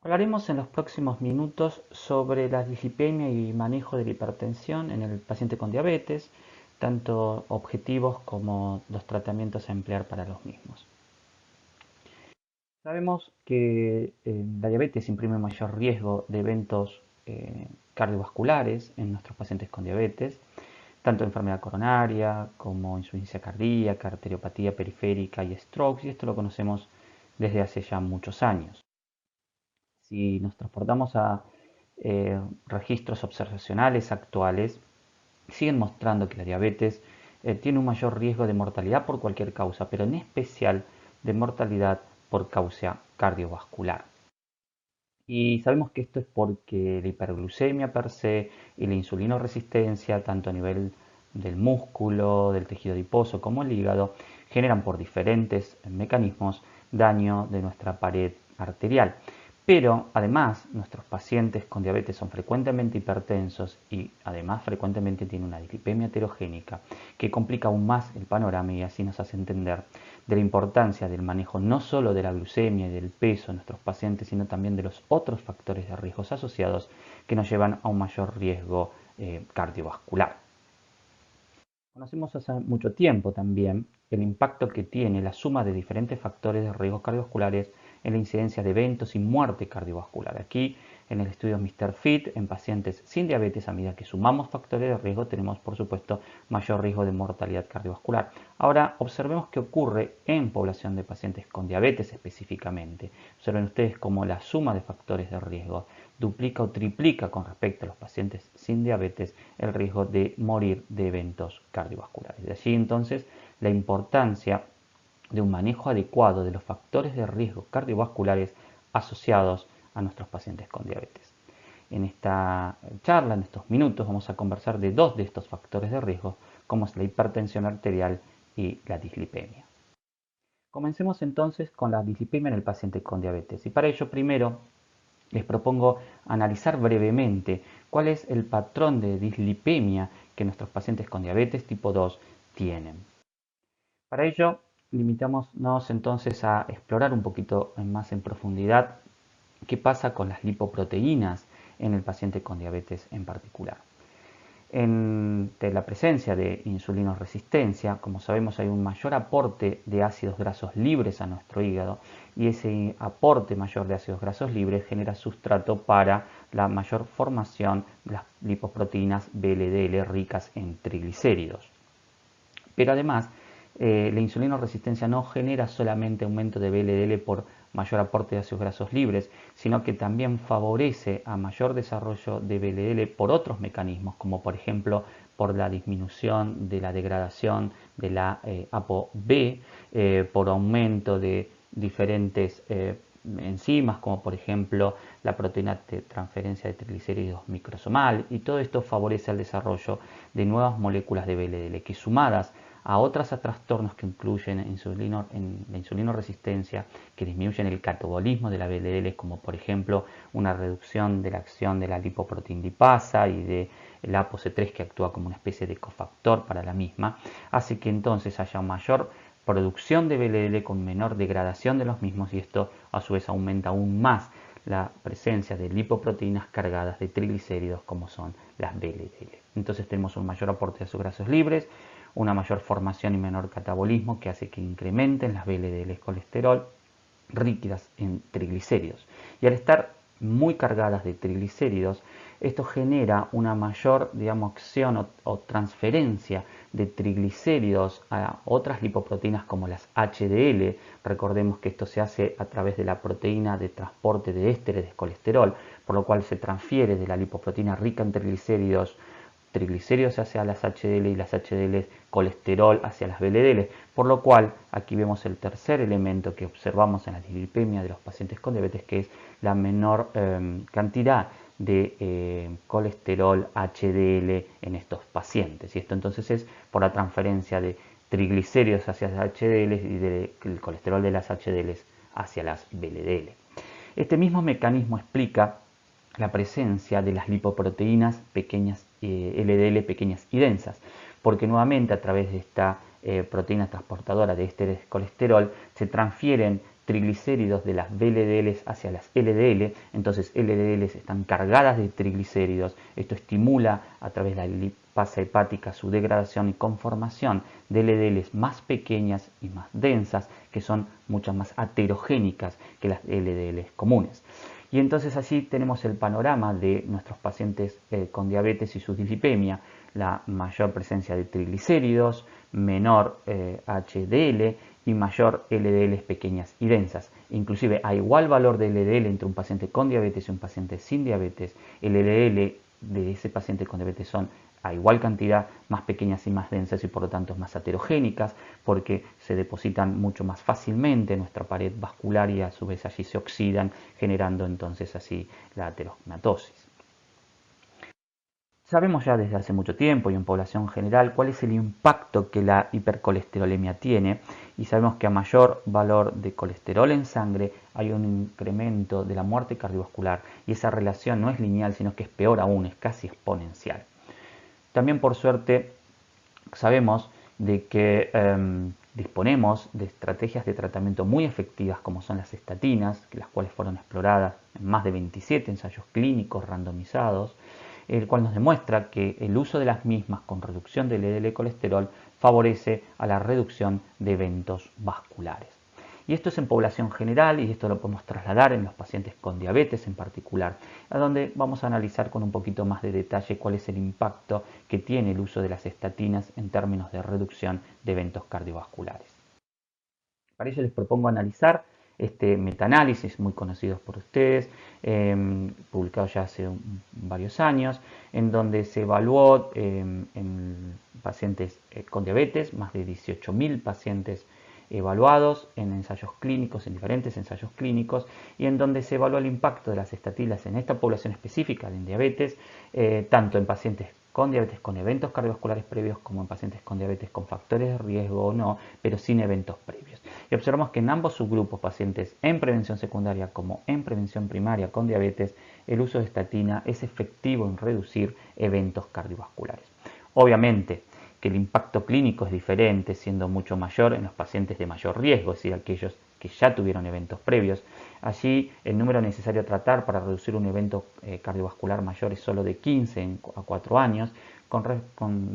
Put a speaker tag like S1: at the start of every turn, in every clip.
S1: Hablaremos en los próximos minutos sobre la dislipemia y manejo de la hipertensión en el paciente con diabetes, tanto objetivos como los tratamientos a emplear para los mismos. Sabemos que la diabetes imprime mayor riesgo de eventos cardiovasculares en nuestros pacientes con diabetes, tanto enfermedad coronaria como insuficiencia cardíaca, arteriopatía periférica y strokes, y esto lo conocemos desde hace ya muchos años. Si nos transportamos a registros observacionales actuales, siguen mostrando que la diabetes tiene un mayor riesgo de mortalidad por cualquier causa, pero en especial de mortalidad por causa cardiovascular. Y sabemos que esto es porque la hiperglucemia per se y la insulinoresistencia, tanto a nivel del músculo, del tejido adiposo como el hígado, generan por diferentes mecanismos daño de nuestra pared arterial. Pero además nuestros pacientes con diabetes son frecuentemente hipertensos y además frecuentemente tienen una dislipemia heterogénica que complica aún más el panorama y así nos hace entender de la importancia del manejo no solo de la glucemia y del peso en nuestros pacientes, sino también de los otros factores de riesgos asociados que nos llevan a un mayor riesgo cardiovascular. Conocemos hace mucho tiempo también el impacto que tiene la suma de diferentes factores de riesgos cardiovasculares en la incidencia de eventos y muerte cardiovascular. Aquí en el estudio Mr. Fit, en pacientes sin diabetes, a medida que sumamos factores de riesgo, tenemos por supuesto mayor riesgo de mortalidad cardiovascular. Ahora observemos qué ocurre en población de pacientes con diabetes específicamente. Observen ustedes cómo la suma de factores de riesgo duplica o triplica con respecto a los pacientes sin diabetes el riesgo de morir de eventos cardiovasculares. De allí entonces la importancia de un manejo adecuado de los factores de riesgo cardiovasculares asociados a nuestros pacientes con diabetes. En esta charla, en estos minutos, vamos a conversar de dos de estos factores de riesgo, como es la hipertensión arterial y la dislipemia. Comencemos entonces con la dislipemia en el paciente con diabetes. Y para ello, primero, les propongo analizar brevemente cuál es el patrón de dislipemia que nuestros pacientes con diabetes tipo 2 tienen. Para ello, limitémonos entonces a explorar un poquito más en profundidad qué pasa con las lipoproteínas en el paciente con diabetes en particular. Entre la presencia de insulinoresistencia, como sabemos, hay un mayor aporte de ácidos grasos libres a nuestro hígado y ese aporte mayor de ácidos grasos libres genera sustrato para la mayor formación de las lipoproteínas VLDL ricas en triglicéridos. Pero además, la insulinoresistencia no genera solamente aumento de VLDL por mayor aporte de ácidos grasos libres, sino que también favorece a mayor desarrollo de VLDL por otros mecanismos, como por ejemplo por la disminución de la degradación de la ApoB, por aumento de diferentes enzimas, como por ejemplo la proteína de transferencia de triglicéridos microsomal, y todo esto favorece el desarrollo de nuevas moléculas de VLDL que, sumadas a otros trastornos que incluyen en la insulinoresistencia, que disminuyen el catabolismo de la VLDL, como por ejemplo una reducción de la acción de la lipoproteína lipasa y de la ApoC3, que actúa como una especie de cofactor para la misma, hace que entonces haya mayor producción de VLDL con menor degradación de los mismos, y esto a su vez aumenta aún más la presencia de lipoproteínas cargadas de triglicéridos como son las VLDL. Entonces tenemos un mayor aporte de ácidos grasos libres, una mayor formación y menor catabolismo que hace que incrementen las VLDL colesterol rígidas en triglicéridos. Y al estar muy cargadas de triglicéridos, esto genera una mayor, acción o transferencia de triglicéridos a otras lipoproteínas como las HDL. Recordemos que esto se hace a través de la proteína de transporte de ésteres de colesterol, por lo cual se transfiere de la lipoproteína rica en triglicéridos hacia las HDL y las HDL colesterol hacia las VLDL, por lo cual aquí vemos el tercer elemento que observamos en la dislipemia de los pacientes con diabetes, que es la menor cantidad de colesterol HDL en estos pacientes, y esto entonces es por la transferencia de triglicéridos hacia las HDL y del colesterol de las HDL hacia las VLDL. Este mismo mecanismo explica la presencia de las lipoproteínas pequeñas, LDL pequeñas y densas, porque nuevamente a través de esta proteína transportadora de ésteres de colesterol se transfieren triglicéridos de las VLDLs hacia las LDL, entonces LDLs están cargadas de triglicéridos, esto estimula a través de la lipasa hepática su degradación y conformación de LDLs más pequeñas y más densas, que son mucho más aterogénicas que las LDLs comunes. Y entonces allí tenemos el panorama de nuestros pacientes con diabetes y su dislipemia, la mayor presencia de triglicéridos, menor HDL y mayor LDL pequeñas y densas. Inclusive a igual valor de LDL entre un paciente con diabetes y un paciente sin diabetes, el LDL de ese paciente con diabetes son a igual cantidad más pequeñas y más densas y por lo tanto más aterogénicas porque se depositan mucho más fácilmente en nuestra pared vascular y a su vez allí se oxidan generando entonces así la aterogmatosis. Sabemos ya desde hace mucho tiempo y en población general cuál es el impacto que la hipercolesterolemia tiene y sabemos que a mayor valor de colesterol en sangre hay un incremento de la muerte cardiovascular y esa relación no es lineal sino que es peor aún, es casi exponencial. También por suerte sabemos de que disponemos de estrategias de tratamiento muy efectivas como son las estatinas, las cuales fueron exploradas en más de 27 ensayos clínicos randomizados, el cual nos demuestra que el uso de las mismas con reducción del LDL colesterol favorece a la reducción de eventos vasculares. Y esto es en población general y esto lo podemos trasladar en los pacientes con diabetes en particular, a donde vamos a analizar con un poquito más de detalle cuál es el impacto que tiene el uso de las estatinas en términos de reducción de eventos cardiovasculares. Para ello les propongo analizar este metaanálisis muy conocido por ustedes, publicado ya hace varios años, en donde se evaluó en pacientes con diabetes, más de 18.000 pacientes evaluados en ensayos clínicos, en diferentes ensayos clínicos, y en donde se evaluó el impacto de las estatinas en esta población específica de diabetes, tanto en pacientes con diabetes con eventos cardiovasculares previos como en pacientes con diabetes con factores de riesgo o no, pero sin eventos previos. Y observamos que en ambos subgrupos, pacientes en prevención secundaria como en prevención primaria con diabetes, el uso de estatina es efectivo en reducir eventos cardiovasculares. Obviamente que el impacto clínico es diferente, siendo mucho mayor en los pacientes de mayor riesgo, es decir, aquellos que ya tuvieron eventos previos. Allí el número necesario a tratar para reducir un evento cardiovascular mayor es solo de 15 a 4 años,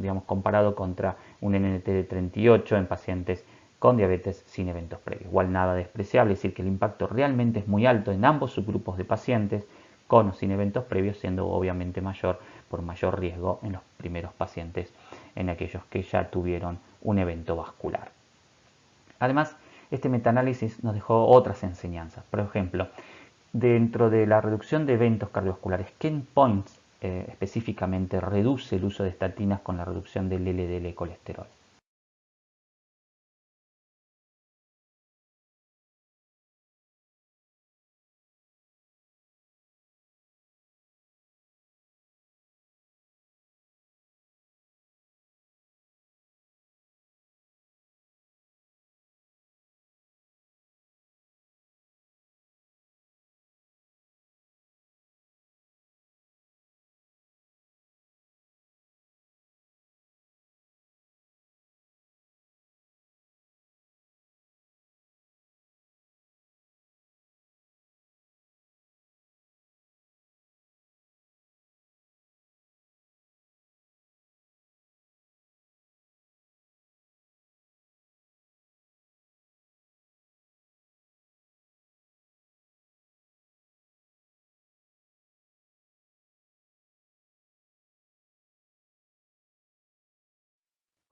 S1: digamos, comparado contra un NNT de 38 en pacientes con diabetes sin eventos previos. Igual nada despreciable, es decir, que el impacto realmente es muy alto en ambos subgrupos de pacientes con o sin eventos previos, siendo obviamente mayor por mayor riesgo en los primeros pacientes, en aquellos que ya tuvieron un evento vascular. Además, este metaanálisis nos dejó otras enseñanzas. Por ejemplo, dentro de la reducción de eventos cardiovasculares, ¿qué endpoints específicamente reduce el uso de estatinas con la reducción del LDL colesterol?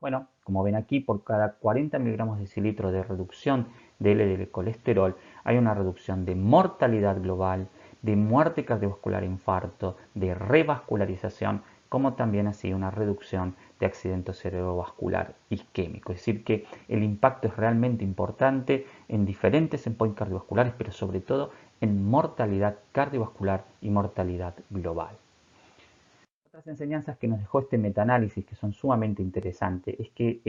S1: Bueno, como ven aquí, por cada 40 miligramos de cilitro de reducción de LDL colesterol, hay una reducción de mortalidad global, de muerte cardiovascular e infarto, de revascularización, como también así una reducción de accidente cerebrovascular isquémico. Es decir, que el impacto es realmente importante en diferentes endpoints cardiovasculares, pero sobre todo en mortalidad cardiovascular y mortalidad global. Otras enseñanzas que nos dejó este metaanálisis que son sumamente interesantes es que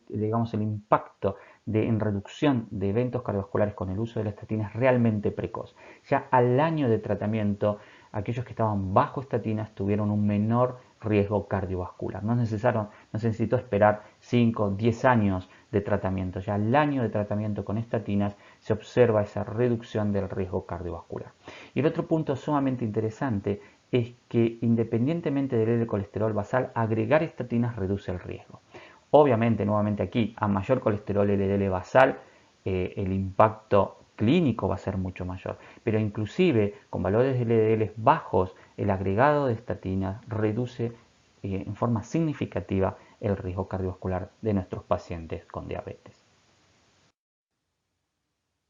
S1: digamos, el impacto en reducción de eventos cardiovasculares con el uso de la estatina es realmente precoz. Ya al año de tratamiento, aquellos que estaban bajo estatinas tuvieron un menor riesgo cardiovascular. No se necesitó esperar 5 o 10 años de tratamiento, ya al año de tratamiento con estatinas, se observa esa reducción del riesgo cardiovascular. Y el otro punto sumamente interesante es que independientemente del LDL colesterol basal, agregar estatinas reduce el riesgo. Obviamente, nuevamente aquí, a mayor colesterol LDL basal, el impacto clínico va a ser mucho mayor. Pero inclusive con valores de LDL bajos, el agregado de estatinas reduce en forma significativa el riesgo cardiovascular de nuestros pacientes con diabetes.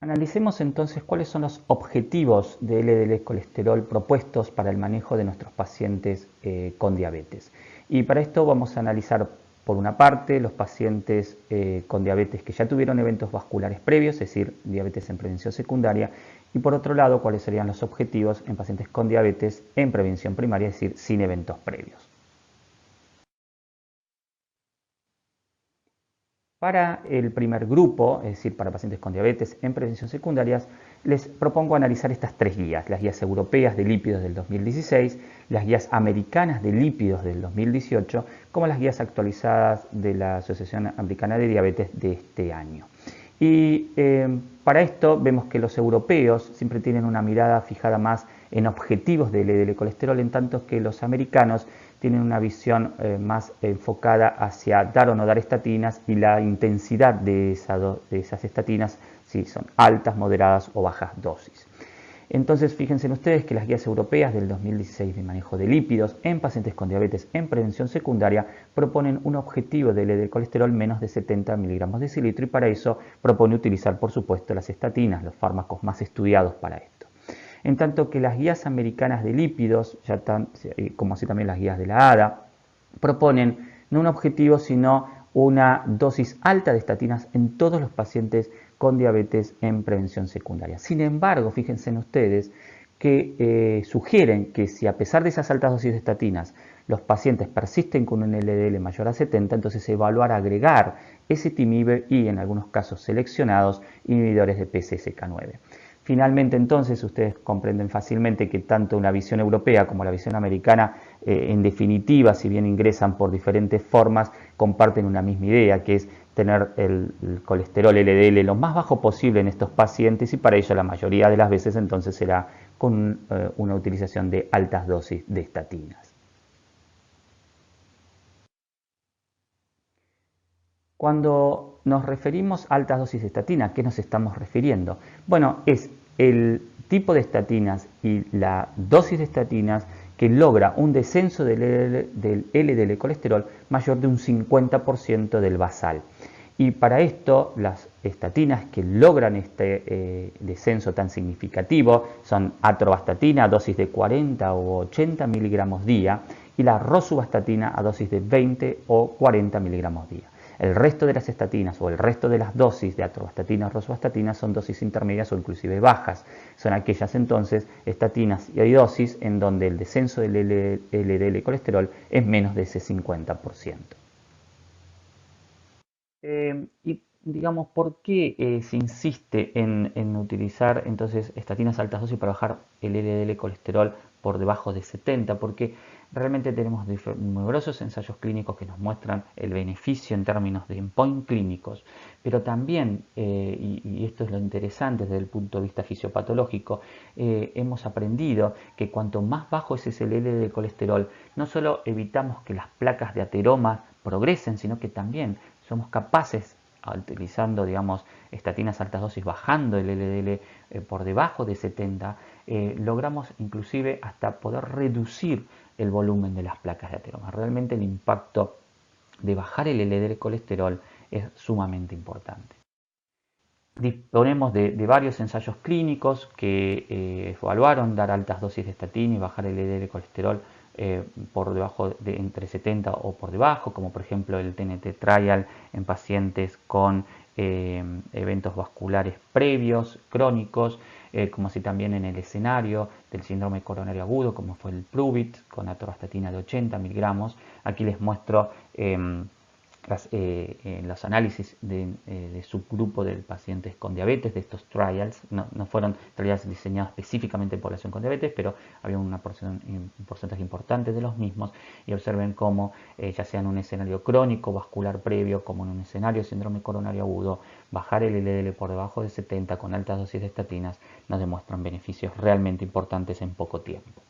S1: Analicemos entonces cuáles son los objetivos de LDL colesterol propuestos para el manejo de nuestros pacientes con diabetes. Y para esto vamos a analizar, por una parte, los pacientes con diabetes que ya tuvieron eventos vasculares previos, es decir, diabetes en prevención secundaria, y por otro lado, cuáles serían los objetivos en pacientes con diabetes en prevención primaria, es decir, sin eventos previos. Para el primer grupo, es decir, para pacientes con diabetes en prevención secundaria, les propongo analizar estas tres guías, las guías europeas de lípidos del 2016, las guías americanas de lípidos del 2018, como las guías actualizadas de la Asociación Americana de Diabetes de este año. Y para esto vemos que los europeos siempre tienen una mirada fijada más en objetivos del LDL colesterol, en tanto que los americanos tienen una visión más enfocada hacia dar o no dar estatinas y la intensidad de esas estatinas, si son altas, moderadas o bajas dosis. Entonces, fíjense ustedes que las guías europeas del 2016 de manejo de lípidos en pacientes con diabetes en prevención secundaria proponen un objetivo de LDL colesterol menos de 70 miligramos decilitro y para eso propone utilizar, por supuesto, las estatinas, los fármacos más estudiados para esto. En tanto que las guías americanas de lípidos, como así también las guías de la ADA, proponen no un objetivo sino una dosis alta de estatinas en todos los pacientes con diabetes en prevención secundaria. Sin embargo, fíjense en ustedes que sugieren que si a pesar de esas altas dosis de estatinas los pacientes persisten con un LDL mayor a 70, entonces evaluar agregar ezetimibe y en algunos casos seleccionados inhibidores de PCSK9. Finalmente, entonces, ustedes comprenden fácilmente que tanto la visión europea como la visión americana, en definitiva, si bien ingresan por diferentes formas, comparten una misma idea, que es tener el colesterol LDL lo más bajo posible en estos pacientes y para ello la mayoría de las veces entonces será con una utilización de altas dosis de estatinas. Cuando nos referimos a altas dosis de estatina, ¿a qué nos estamos refiriendo? Bueno, es el tipo de estatinas y la dosis de estatinas que logra un descenso del LDL colesterol mayor de un 50% del basal. Y para esto, las estatinas que logran este descenso tan significativo son atorvastatina a dosis de 40 o 80 miligramos día y la rosuvastatina a dosis de 20 o 40 miligramos día. El resto de las estatinas o el resto de las dosis de atorvastatina o rosuvastatina son dosis intermedias o inclusive bajas. Son aquellas entonces estatinas y dosis en donde el descenso del LDL colesterol es menos de ese 50%. Y digamos, ¿por qué se insiste en utilizar entonces estatinas altas dosis para bajar el LDL colesterol por debajo de 70? Porque realmente tenemos numerosos ensayos clínicos que nos muestran el beneficio en términos de endpoint clínicos, pero también, y esto es lo interesante desde el punto de vista fisiopatológico, hemos aprendido que cuanto más bajo es ese LDL colesterol, no solo evitamos que las placas de ateroma progresen, sino que también somos capaces, utilizando, digamos, estatinas altas dosis, bajando el LDL por debajo de 70, logramos inclusive hasta poder reducir el volumen de las placas de ateroma. Realmente el impacto de bajar el LDL colesterol es sumamente importante. Disponemos de varios ensayos clínicos que evaluaron dar altas dosis de estatina y bajar el LDL colesterol por debajo de entre 70 o por debajo, como por ejemplo el TNT Trial en pacientes con eventos vasculares previos, crónicos, como así también en el escenario del síndrome coronario agudo, como fue el Pruvit con atorvastatina de 80 miligramos. Aquí les muestro los análisis de subgrupo de pacientes con diabetes, de estos trials, no fueron trials diseñados específicamente en población con diabetes, pero había un porcentaje importante de los mismos, y observen cómo, ya sea en un escenario crónico vascular previo, como en un escenario síndrome coronario agudo, bajar el LDL por debajo de 70 con altas dosis de estatinas nos demuestran beneficios realmente importantes en poco tiempo.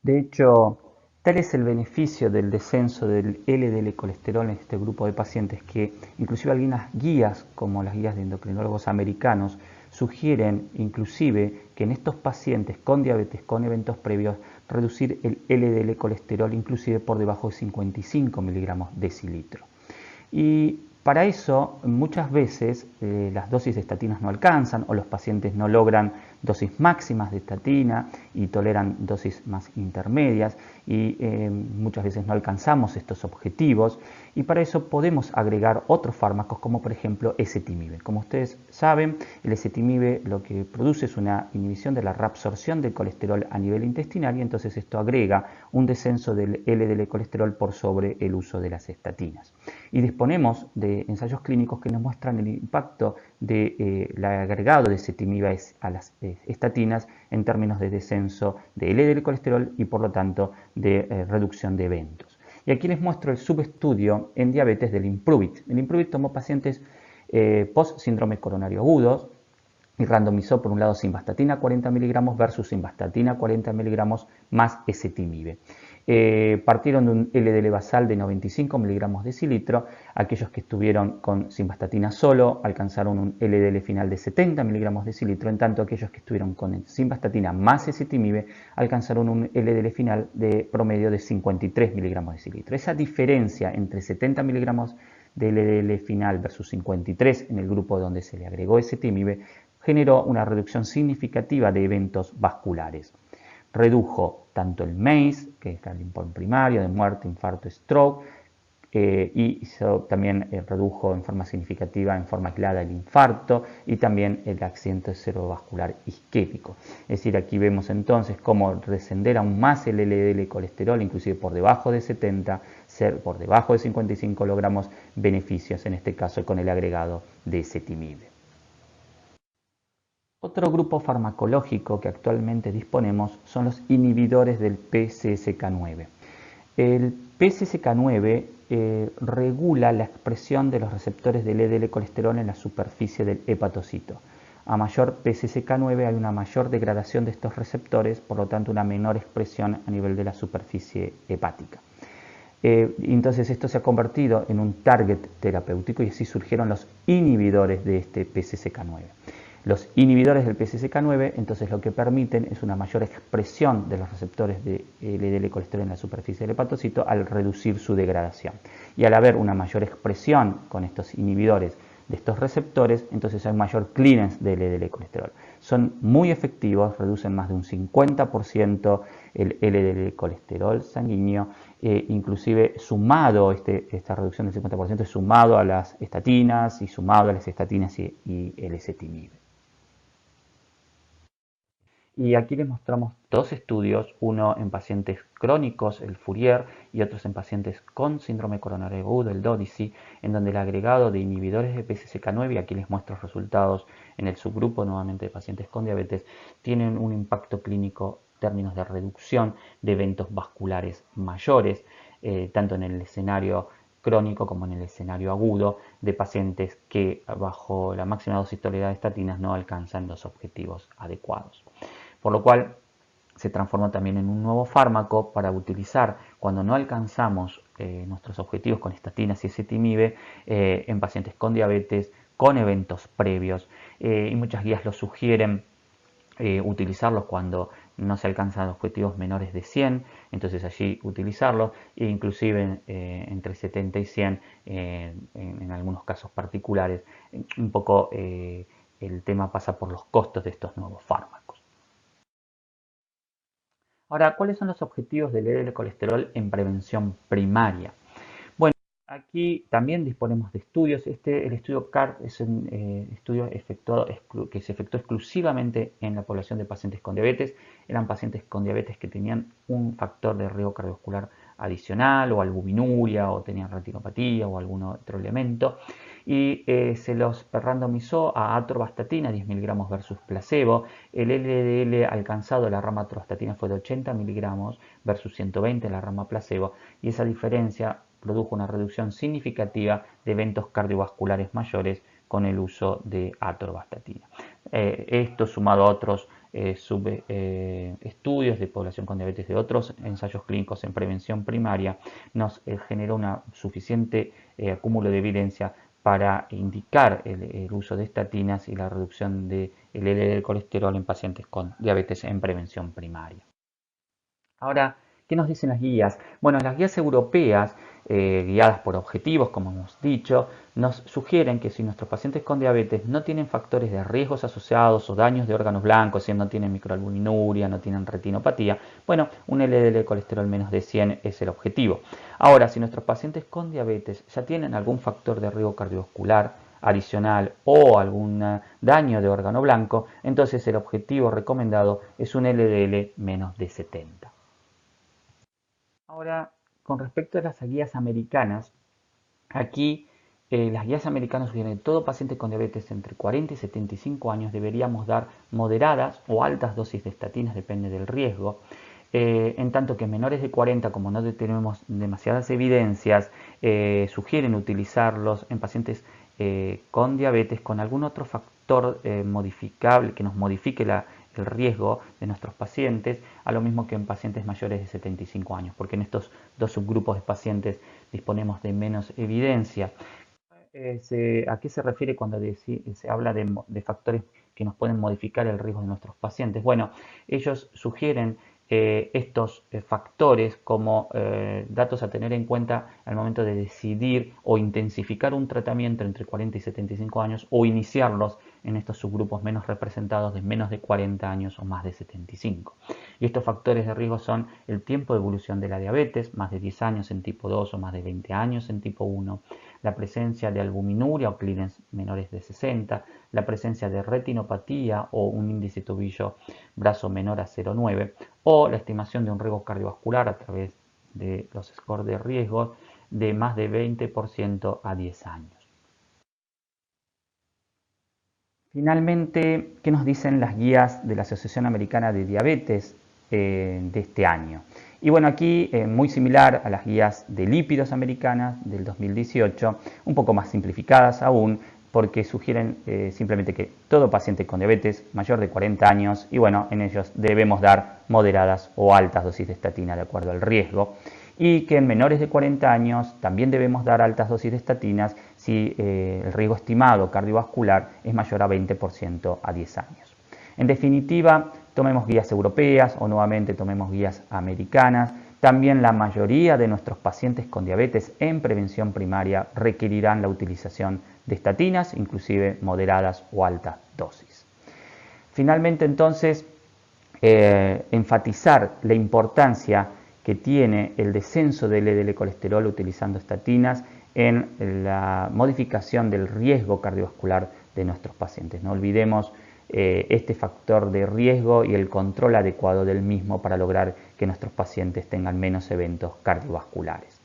S1: De hecho, tal es el beneficio del descenso del LDL colesterol en este grupo de pacientes que inclusive algunas guías, como las guías de endocrinólogos americanos, sugieren inclusive que en estos pacientes con diabetes, con eventos previos, reducir el LDL colesterol inclusive por debajo de 55 miligramos decilitro. Y para eso muchas veces las dosis de estatinas no alcanzan o los pacientes no logran dosis máximas de estatina y toleran dosis más intermedias y muchas veces no alcanzamos estos objetivos, y para eso podemos agregar otros fármacos como por ejemplo ezetimibe. Como ustedes saben, el ezetimibe lo que produce es una inhibición de la reabsorción del colesterol a nivel intestinal, y entonces esto agrega un descenso del LDL colesterol por sobre el uso de las estatinas. Y disponemos de ensayos clínicos que nos muestran el impacto del agregado de ezetimibe a las estatinas en términos de descenso de LDL colesterol y por lo tanto de reducción de eventos. Y aquí les muestro el subestudio en diabetes del IMPROVE-IT. El IMPROVE-IT tomó pacientes post síndrome coronario agudos y randomizó por un lado simvastatina 40 miligramos versus simvastatina 40 miligramos más ezetimibe. Partieron de un LDL basal de 95 miligramos decilitro. Aquellos que estuvieron con simvastatina solo alcanzaron un LDL final de 70 miligramos decilitro, en tanto aquellos que estuvieron con simvastatina más ezetimibe alcanzaron un LDL final de promedio de 53 miligramos decilitro. Esa diferencia entre 70 miligramos de LDL final versus 53 en el grupo donde se le agregó ezetimibe generó una reducción significativa de eventos vasculares. Redujo tanto el MACE, que es el endpoint primario de muerte, infarto, stroke, y también redujo en forma significativa, en forma aislada, el infarto y también el accidente cerebrovascular isquémico. Es decir, aquí vemos entonces cómo descender aún más el LDL colesterol, inclusive por debajo de 70, por debajo de 55, logramos beneficios, en este caso con el agregado de ezetimibe. Otro grupo farmacológico que actualmente disponemos son los inhibidores del PCSK9. El PCSK9 regula la expresión de los receptores del LDL colesterol en la superficie del hepatocito. A mayor PCSK9 hay una mayor degradación de estos receptores, por lo tanto una menor expresión a nivel de la superficie hepática. Entonces esto se ha convertido en un target terapéutico y así surgieron los inhibidores de este PCSK9. Los inhibidores del PCSK9 entonces lo que permiten es una mayor expresión de los receptores de LDL colesterol en la superficie del hepatocito al reducir su degradación. Y al haber una mayor expresión con estos inhibidores de estos receptores, entonces hay un mayor clearance de LDL colesterol. Son muy efectivos, reducen más de un 50% el LDL colesterol sanguíneo, inclusive sumado, esta reducción del 50% es sumado a las estatinas y sumado a las estatinas y el ezetimibe. Y aquí les mostramos dos estudios, uno en pacientes crónicos, el Fourier, y otros en pacientes con síndrome coronario agudo, el DODICI, en donde el agregado de inhibidores de PCSK9, y aquí les muestro resultados en el subgrupo nuevamente de pacientes con diabetes, tienen un impacto clínico en términos de reducción de eventos vasculares mayores, tanto en el escenario crónico como en el escenario agudo de pacientes que bajo la máxima dosis tolerada de estatinas no alcanzan los objetivos adecuados. Por lo cual se transforma también en un nuevo fármaco para utilizar cuando no alcanzamos nuestros objetivos con estatinas y ezetimibe en pacientes con diabetes, con eventos previos. Y muchas guías lo sugieren utilizarlos cuando no se alcanzan objetivos menores de 100, entonces allí utilizarlos, e inclusive entre 70 y 100 en algunos casos particulares. Un poco el tema pasa por los costos de estos nuevos fármacos. Ahora, ¿cuáles son los objetivos del LDL colesterol en prevención primaria? Bueno, aquí también disponemos de estudios. El estudio CART es un estudio que se efectuó exclusivamente en la población de pacientes con diabetes. Eran pacientes con diabetes que tenían un factor de riesgo cardiovascular adicional o albuminuria o tenían retinopatía o algún otro elemento. Y se los randomizó a atorvastatina, 10 miligramos versus placebo. El LDL alcanzado de la rama atorvastatina fue de 80 miligramos versus 120 en la rama placebo, y esa diferencia produjo una reducción significativa de eventos cardiovasculares mayores con el uso de atorvastatina. Esto sumado a otros estudios de población con diabetes de otros ensayos clínicos en prevención primaria nos generó un suficiente acúmulo de evidencia para indicar el uso de estatinas y la reducción del LDL del colesterol en pacientes con diabetes en prevención primaria. Ahora, ¿qué nos dicen las guías? Bueno, las guías europeas, guiadas por objetivos, como hemos dicho, nos sugieren que si nuestros pacientes con diabetes no tienen factores de riesgos asociados o daños de órganos blancos, si no tienen microalbuminuria, no tienen retinopatía, bueno, un LDL de colesterol menos de 100 es el objetivo. Ahora, si nuestros pacientes con diabetes ya tienen algún factor de riesgo cardiovascular adicional o algún daño de órgano blanco, entonces el objetivo recomendado es un LDL menos de 70. Ahora, con respecto a las guías americanas, aquí las guías americanas sugieren que todo paciente con diabetes entre 40 y 75 años deberíamos dar moderadas o altas dosis de estatinas, depende del riesgo. En tanto que en menores de 40, como no tenemos demasiadas evidencias, sugieren utilizarlos en pacientes con diabetes con algún otro factor modificable que nos modifique el riesgo de nuestros pacientes, a lo mismo que en pacientes mayores de 75 años, porque en estos dos subgrupos de pacientes disponemos de menos evidencia. ¿A qué se refiere cuando se habla de factores que nos pueden modificar el riesgo de nuestros pacientes? Bueno, ellos sugieren estos factores como datos a tener en cuenta al momento de decidir o intensificar un tratamiento entre 40 y 75 años o iniciarlos en estos subgrupos menos representados de menos de 40 años o más de 75. Y estos factores de riesgo son el tiempo de evolución de la diabetes, más de 10 años en tipo 2 o más de 20 años en tipo 1, la presencia de albuminuria o clearance menores de 60, la presencia de retinopatía o un índice tobillo-brazo menor a 0,9, o la estimación de un riesgo cardiovascular a través de los scores de riesgo de más de 20% a 10 años. Finalmente, ¿qué nos dicen las guías de la Asociación Americana de Diabetes de este año? Y bueno, aquí muy similar a las guías de lípidos americanas del 2018, un poco más simplificadas aún, porque sugieren simplemente que todo paciente con diabetes mayor de 40 años, y bueno, en ellos debemos dar moderadas o altas dosis de estatina de acuerdo al riesgo, y que en menores de 40 años también debemos dar altas dosis de estatinas si el riesgo estimado cardiovascular es mayor a 20% a 10 años. En definitiva, tomemos guías europeas o nuevamente tomemos guías americanas. También la mayoría de nuestros pacientes con diabetes en prevención primaria requerirán la utilización de estatinas, inclusive moderadas o altas dosis. Finalmente, entonces, enfatizar la importancia que tiene el descenso del LDL colesterol utilizando estatinas en la modificación del riesgo cardiovascular de nuestros pacientes. No olvidemos este factor de riesgo y el control adecuado del mismo para lograr que nuestros pacientes tengan menos eventos cardiovasculares.